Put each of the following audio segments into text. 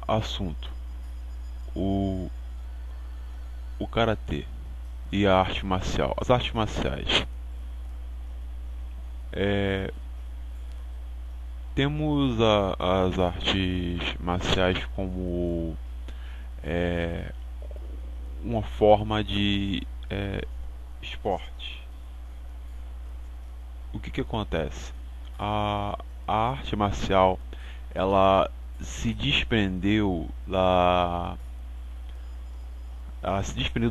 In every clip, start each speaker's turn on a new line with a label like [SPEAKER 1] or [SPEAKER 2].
[SPEAKER 1] Assunto: o, o karatê e a arte marcial. As artes marciais. É, temos as artes marciais como é, uma forma de esporte. O que acontece? A arte marcial ela se desprendeu da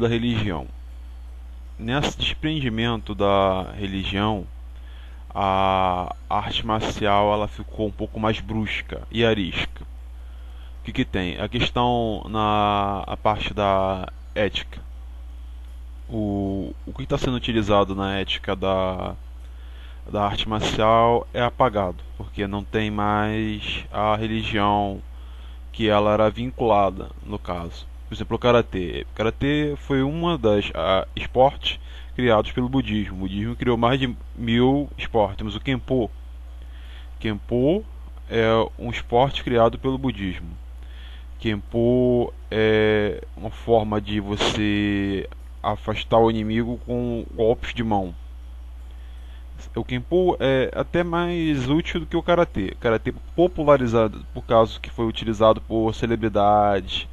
[SPEAKER 1] religião. Nesse desprendimento da religião, a arte marcial ela ficou um pouco mais brusca e arisca. O que tem? A questão na a parte da ética. O que está sendo utilizado na ética da arte marcial é apagado, porque não tem mais a religião que ela era vinculada, no caso. Por exemplo, o karatê. O karatê foi uma das esportes criados pelo budismo. O budismo criou mais de 1000 esportes. Temos o Kenpo. Kenpo é um esporte criado pelo budismo. Kenpo é uma forma de você afastar o inimigo com golpes de mão. O Kenpo é até mais útil do que o Karatê. O Karatê popularizado por causa que foi utilizado por celebridades,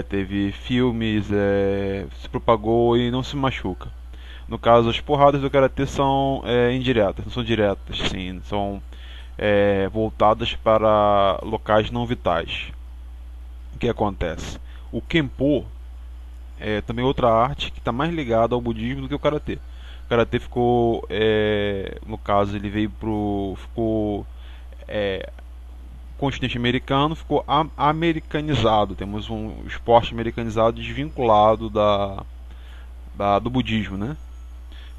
[SPEAKER 1] teve filmes, se propagou e não se machuca. No caso, as porradas do Karatê são indiretas, não são diretas, sim, são voltadas para locais não vitais. O que acontece? O Kenpo é também outra arte que está mais ligada ao budismo do que o Karatê. O Karatê ficou, no caso, ele veio ficou continente americano, ficou americanizado. Temos um esporte americanizado desvinculado do budismo, né?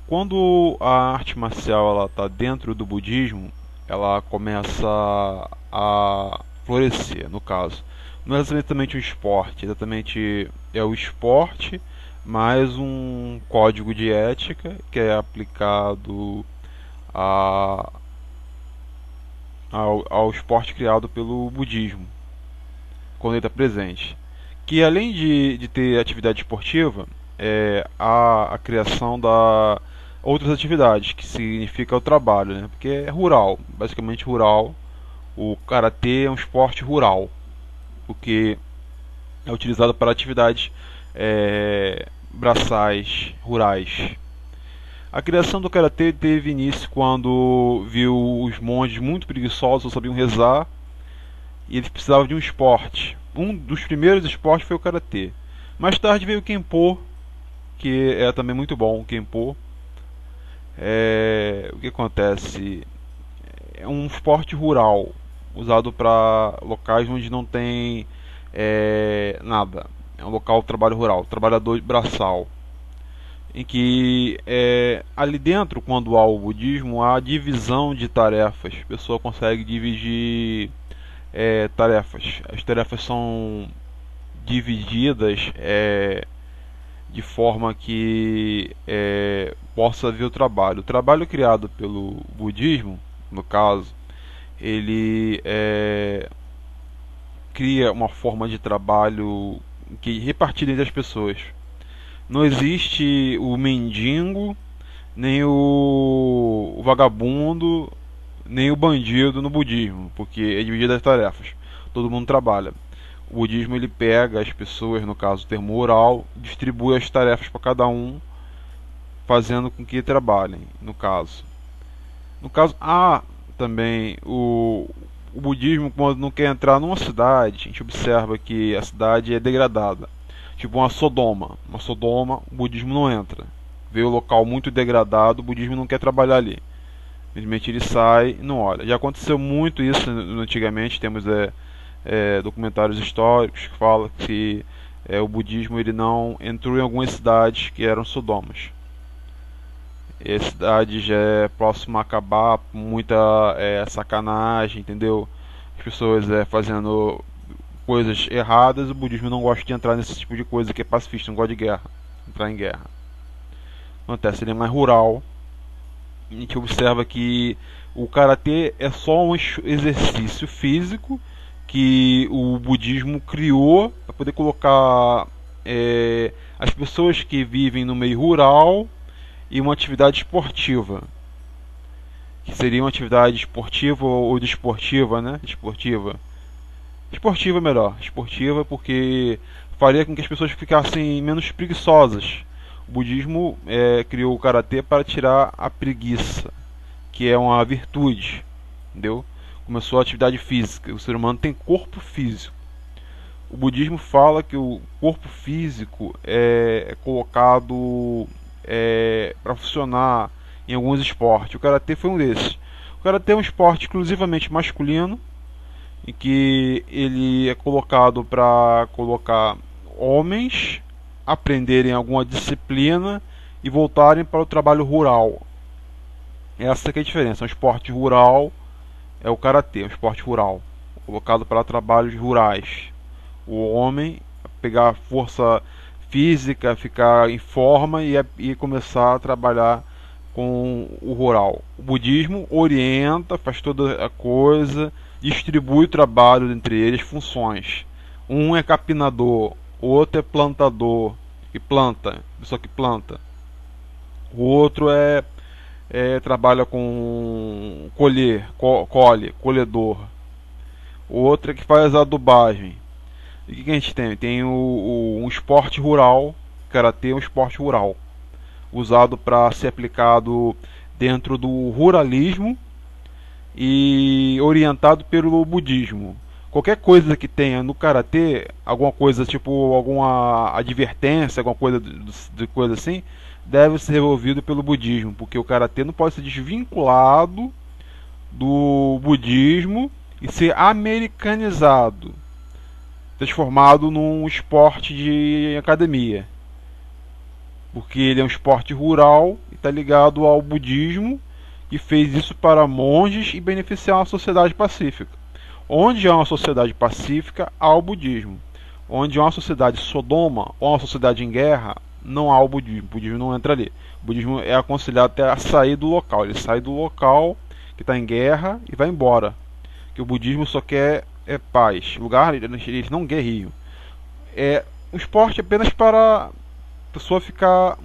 [SPEAKER 1] Quando a arte marcial ela está dentro do budismo, ela começa a florescer, no caso. Não é exatamente um esporte, exatamente é o esporte mais um código de ética que é aplicado a, ao esporte criado pelo budismo, quando ele está presente. Que além de ter atividade esportiva, há a criação da outras atividades, que significa o trabalho, né? Porque é rural, basicamente rural. O karatê é um esporte rural, porque é utilizado para atividades braçais rurais. A criação do karatê teve início quando viu os monges muito preguiçosos, não sabiam rezar, e eles precisavam de um esporte. Um dos primeiros esportes foi o karatê. Mais tarde veio o Kenpo, que é também muito bom. O Kenpo, o que acontece? É um esporte rural, usado para locais onde não tem nada. É um local de trabalho rural, trabalhador braçal. Em que ali dentro, quando há o budismo, há divisão de tarefas. A pessoa consegue dividir tarefas. As tarefas são divididas de forma que possa haver o trabalho. O trabalho criado pelo budismo, no caso, ele cria uma forma de trabalho que repartida entre as pessoas. Não existe o mendigo, nem o vagabundo, nem o bandido no budismo, porque é dividido as tarefas. Todo mundo trabalha. O budismo ele pega as pessoas, no caso o termo oral, distribui as tarefas para cada um, fazendo com que trabalhem, no caso. No caso, há também o budismo, quando não quer entrar numa cidade, a gente observa que a cidade é degradada. Tipo uma Sodoma. Uma Sodoma, o budismo não entra. Vê o local muito degradado, o budismo não quer trabalhar ali. Simplesmente ele sai e não olha. Já aconteceu muito isso antigamente, temos documentários históricos que falam que o budismo ele não entrou em algumas cidades que eram Sodomas. E a cidade já é próxima a acabar, muita sacanagem, entendeu? As pessoas fazendo coisas erradas, o budismo não gosta de entrar nesse tipo de coisa que é pacifista, não gosta de guerra, entrar em guerra. Acontece, ele é mais rural. A gente observa que o karatê é só um exercício físico que o budismo criou para poder colocar as pessoas que vivem no meio rural e uma atividade esportiva, que seria uma atividade esportiva ou desportiva, né? Esportiva é melhor, esportiva porque faria com que as pessoas ficassem menos preguiçosas. O budismo criou o karatê para tirar a preguiça, que é uma virtude, entendeu? Começou a atividade física. O ser humano tem corpo físico. O budismo fala que o corpo físico é colocado para funcionar em alguns esportes. O karatê foi um desses. O karatê é um esporte exclusivamente masculino, em que ele é colocado para colocar homens aprenderem alguma disciplina e voltarem para o trabalho rural. Essa que é a diferença. Um esporte rural é o karatê, um esporte rural, colocado para trabalhos rurais. O homem pegar força física, ficar em forma e começar a trabalhar com o rural. O budismo orienta, faz toda a coisa, distribui o trabalho entre eles, funções. Um é capinador, o outro é plantador, que planta, pessoa que planta. O outro trabalha com colhedor. O outro é que faz a adubagem. E o que a gente tem? Tem um esporte rural, karatê é um esporte rural, usado para ser aplicado dentro do ruralismo e orientado pelo budismo. Qualquer coisa que tenha no karatê, alguma coisa tipo alguma advertência, alguma coisa de coisa assim, deve ser resolvido pelo budismo, porque o karatê não pode ser desvinculado do budismo e ser americanizado, transformado num esporte de academia, porque ele é um esporte rural e está ligado ao budismo, que fez isso para monges e beneficiar uma sociedade pacífica. Onde há uma sociedade pacífica, há o budismo. Onde há uma sociedade Sodoma ou uma sociedade em guerra, não há o budismo. O budismo não entra ali. O budismo é aconselhado até a sair do local. Ele sai do local que está em guerra e vai embora. Que o budismo só quer paz. Lugar eles não guerriam. É um esporte apenas para a pessoa ficar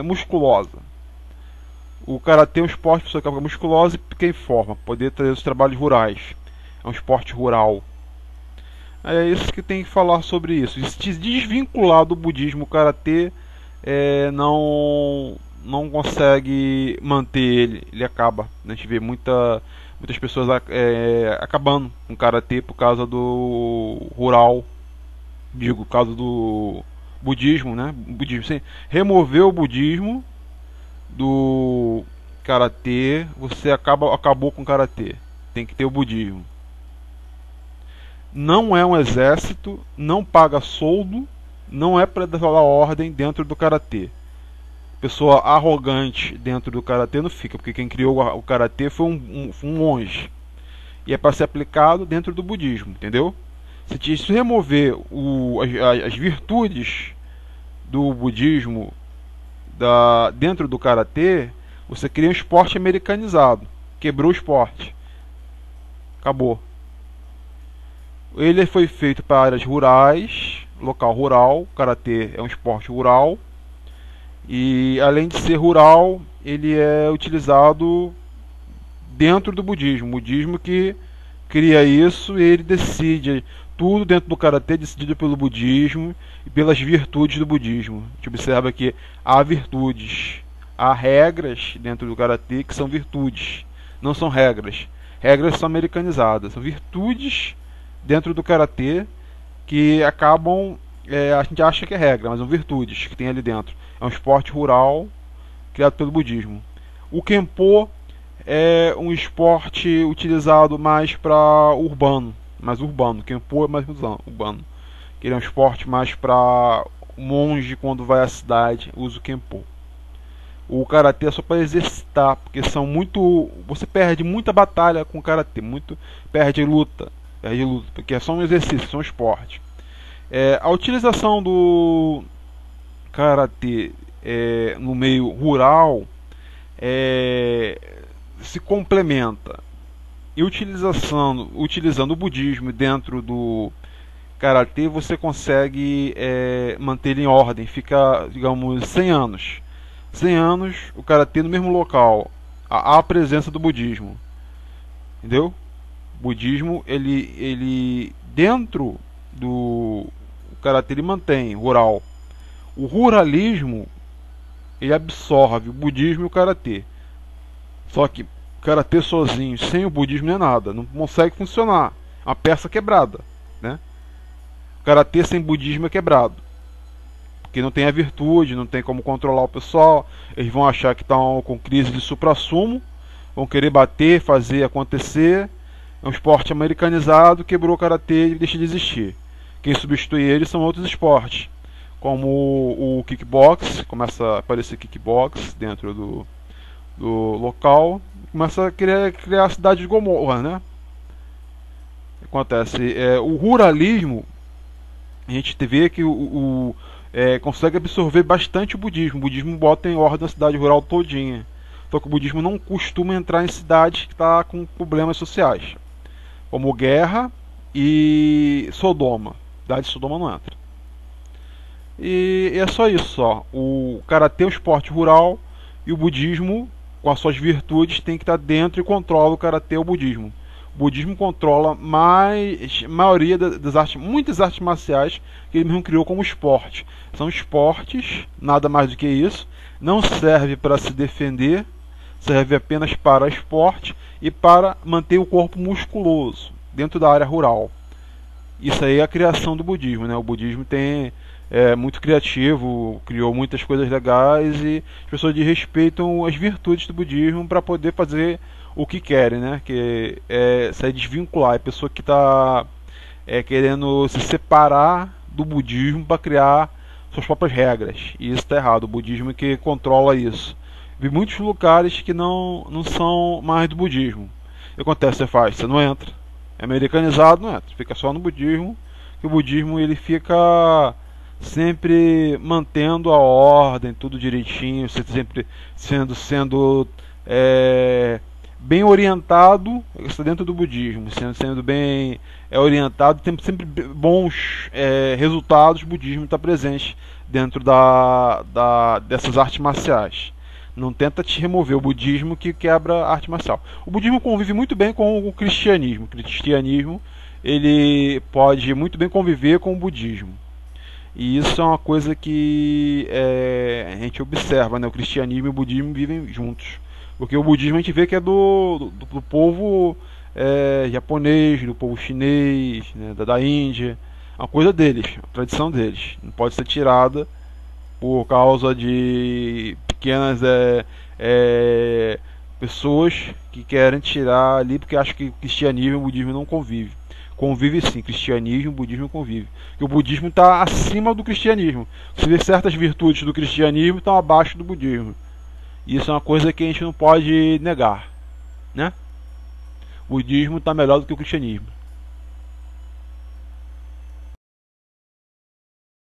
[SPEAKER 1] musculosa. O karatê é um esporte para a pessoa ficar musculosa e ficar em forma, poder trazer os trabalhos rurais. É um esporte rural. É isso que tem que falar sobre isso. E se desvincular do budismo, o karatê não consegue manter ele. Ele acaba. A gente vê muitas pessoas acabando com o karatê por causa do rural. Digo, por causa do budismo, né? Budismo, sim. Remover o budismo do karatê, você acabou com o karatê. Tem que ter o budismo. Não é um exército, não paga soldo, não é para dar ordem dentro do karatê. Pessoa arrogante dentro do karatê não fica, porque quem criou o karatê foi um monge. E é para ser aplicado dentro do budismo, entendeu? Se remover as virtudes do budismo dentro do karatê, você cria um esporte americanizado. Quebrou o esporte. Acabou. Ele foi feito para áreas rurais, local rural. O karatê é um esporte rural. E além de ser rural, ele é utilizado dentro do budismo. O budismo que cria isso e ele decide tudo dentro do karatê, decidido pelo budismo e pelas virtudes do budismo. A gente observa que há virtudes, há regras dentro do karatê que são virtudes, não são regras. Regras são americanizadas, são virtudes dentro do karatê que acabam, a gente acha que é regra, mas são virtudes que tem ali dentro. É um esporte rural criado pelo budismo. O Kenpo é um esporte utilizado mais para urbano, mais urbano. Kenpo é mais urbano. Ele é um esporte mais para monge quando vai à cidade, usa o Kenpo. O karatê é só para exercitar, porque você perde muita batalha com o karatê, perde luta, porque é só um exercício, é um esporte. A utilização do karatê no meio rural se complementa. E utilizando o budismo dentro do karatê, você consegue manter ele em ordem. Fica, digamos, 100 anos. 100 anos o karatê no mesmo local. Há a presença do budismo. Entendeu? O budismo, ele dentro do karatê ele mantém rural. O ruralismo ele absorve o budismo e o karatê. Só que o karatê sozinho, sem o budismo, não é nada. Não consegue funcionar. Uma peça quebrada, né? O karatê sem budismo é quebrado. Porque não tem a virtude, não tem como controlar o pessoal. Eles vão achar que estão com crise de suprassumo. Vão querer bater, fazer acontecer. É um esporte americanizado, quebrou o karatê e deixa de existir. Quem substitui ele são outros esportes, como o kickbox. Começa a aparecer kickbox dentro do local. Começa a criar a cidade de Gomorra, né? Acontece. O ruralismo, a gente vê que consegue absorver bastante o budismo. O budismo bota em ordem a cidade rural todinha. Só que o budismo não costuma entrar em cidades que estão com problemas sociais, como Guerra e Sodoma. A cidade de Sodoma não entra. E é só isso. Só. O karatê é um esporte rural e o budismo, com as suas virtudes, tem que estar dentro e controla o karatê e o budismo. O budismo controla a maioria das artes, muitas artes marciais que ele mesmo criou como esporte. São esportes, nada mais do que isso. Não serve para se defender, serve apenas para esporte e para manter o corpo musculoso dentro da área rural. Isso aí é a criação do budismo, né? O budismo é muito criativo, criou muitas coisas legais e as pessoas respeitam as virtudes do budismo para poder fazer o que querem, né? Que é sair desvincular. É a pessoa que está querendo se separar do budismo para criar suas próprias regras. E isso está errado. O budismo é que controla isso. Vi muitos lugares que não são mais do budismo. O que acontece? Você não entra. É americanizado, não entra. Fica só no budismo. Que o budismo ele fica sempre mantendo a ordem, tudo direitinho, sempre sendo bem orientado. Está dentro do budismo, sendo bem orientado, tem sempre bons resultados. O budismo está presente dentro dessas artes marciais. Não tenta te remover o budismo que quebra a arte marcial. O budismo convive muito bem com o cristianismo. O cristianismo ele pode muito bem conviver com o budismo. E isso é uma coisa que a gente observa, né? O cristianismo e o budismo vivem juntos. Porque o budismo a gente vê que é do povo japonês, do povo chinês, né? da Índia. É uma coisa deles, a tradição deles. Não pode ser tirada por causa de pequenas pessoas que querem tirar ali porque acham que o cristianismo e o budismo não convivem. Convive sim, cristianismo e budismo convivem. Porque o budismo está acima do cristianismo. Você vê certas virtudes do cristianismo estão abaixo do budismo. E isso é uma coisa que a gente não pode negar, né? O budismo está melhor do que o cristianismo.